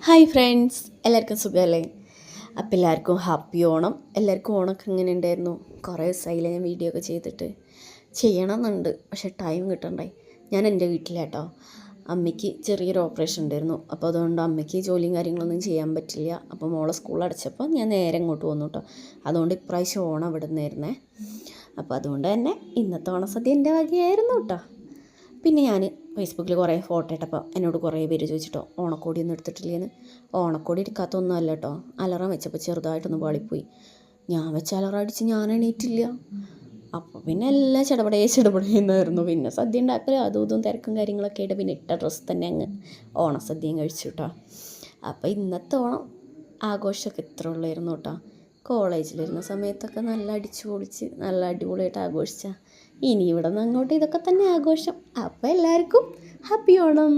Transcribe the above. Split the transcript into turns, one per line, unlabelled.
Hi friends, എല്ലാവർക്കും സുഖമല്ലേ? അപ്പോൾ എല്ലാവർക്കും ഹാപ്പി ഓണം. എല്ലാവർക്കും ഓണമൊക്കെ എങ്ങനെ ഉണ്ടായിരുന്നു? കുറേ ദിവസമായില്ലേ ഞാൻ വീഡിയോ ഒക്കെ ചെയ്തിട്ട്. ചെയ്യണമെന്നുണ്ട്, പക്ഷേ ടൈം കിട്ടണ്ടേ. ഞാൻ എൻ്റെ വീട്ടിലാട്ടോ. അമ്മയ്ക്ക് ചെറിയൊരു ഓപ്പറേഷൻ ഉണ്ടായിരുന്നു. അപ്പോൾ അതുകൊണ്ട് അമ്മയ്ക്ക് ജോലിയും കാര്യങ്ങളൊന്നും ചെയ്യാൻ പറ്റില്ല. അപ്പോൾ മോളെ സ്കൂൾ അടച്ചപ്പോൾ ഞാൻ നേരെ ഇങ്ങോട്ട് വന്നു കേട്ടോ. അതുകൊണ്ട് ഇപ്രാവശ്യം ഓണം ഇവിടെ നിന്നായിരുന്നേ. അപ്പോൾ അതുകൊണ്ട് തന്നെ ഇന്നത്തെ ഓണസദ്യ എൻ്റെ വകയായിരുന്നു കേട്ടോ. പിന്നെ ഞാൻ ഫേസ്ബുക്കിൽ കുറേ ഫോട്ടോ ഇട്ടപ്പോൾ എന്നോട് കുറേ പേര് ചോദിച്ചിട്ടോ ഓണക്കോടി ഒന്നും എടുത്തിട്ടില്ലേന്ന്. ഓണക്കോടി എടുക്കാത്തൊന്നും അല്ല കേട്ടോ. അലറാം വെച്ചപ്പോൾ ചെറുതായിട്ടൊന്ന് പാളിപ്പോയി. ഞാൻ വെച്ച അലറാം അടിച്ച് ഞാൻ എണീറ്റില്ല. അപ്പോൾ പിന്നെ എല്ലാം ചെടപടേന്നായിരുന്നു. പിന്നെ സദ്യ ഉണ്ടാക്കൽ അതും ഇതും തിരക്കും കാര്യങ്ങളൊക്കെ ആയിട്ട് പിന്നെ ഇട്ട ഡ്രസ്സ് തന്നെ അങ്ങ് ഓണസദ്യയും കഴിച്ചു കേട്ടോ. അപ്പോൾ ഇന്നത്തെ ഓണം ആഘോഷമൊക്കെ ഇത്ര ഉള്ളായിരുന്നു കേട്ടോ. കോളേജിലിരുന്ന സമയത്തൊക്കെ നല്ല അടിച്ചു പൊളിച്ച് നല്ല അടിപൊളിയായിട്ട് ആഘോഷിച്ച ഇനി ഇവിടെ നിന്ന് അങ്ങോട്ട് ഇതൊക്കെ തന്നെ ആഘോഷം. അപ്പോൾ എല്ലാവർക്കും ഹാപ്പി ഓണം.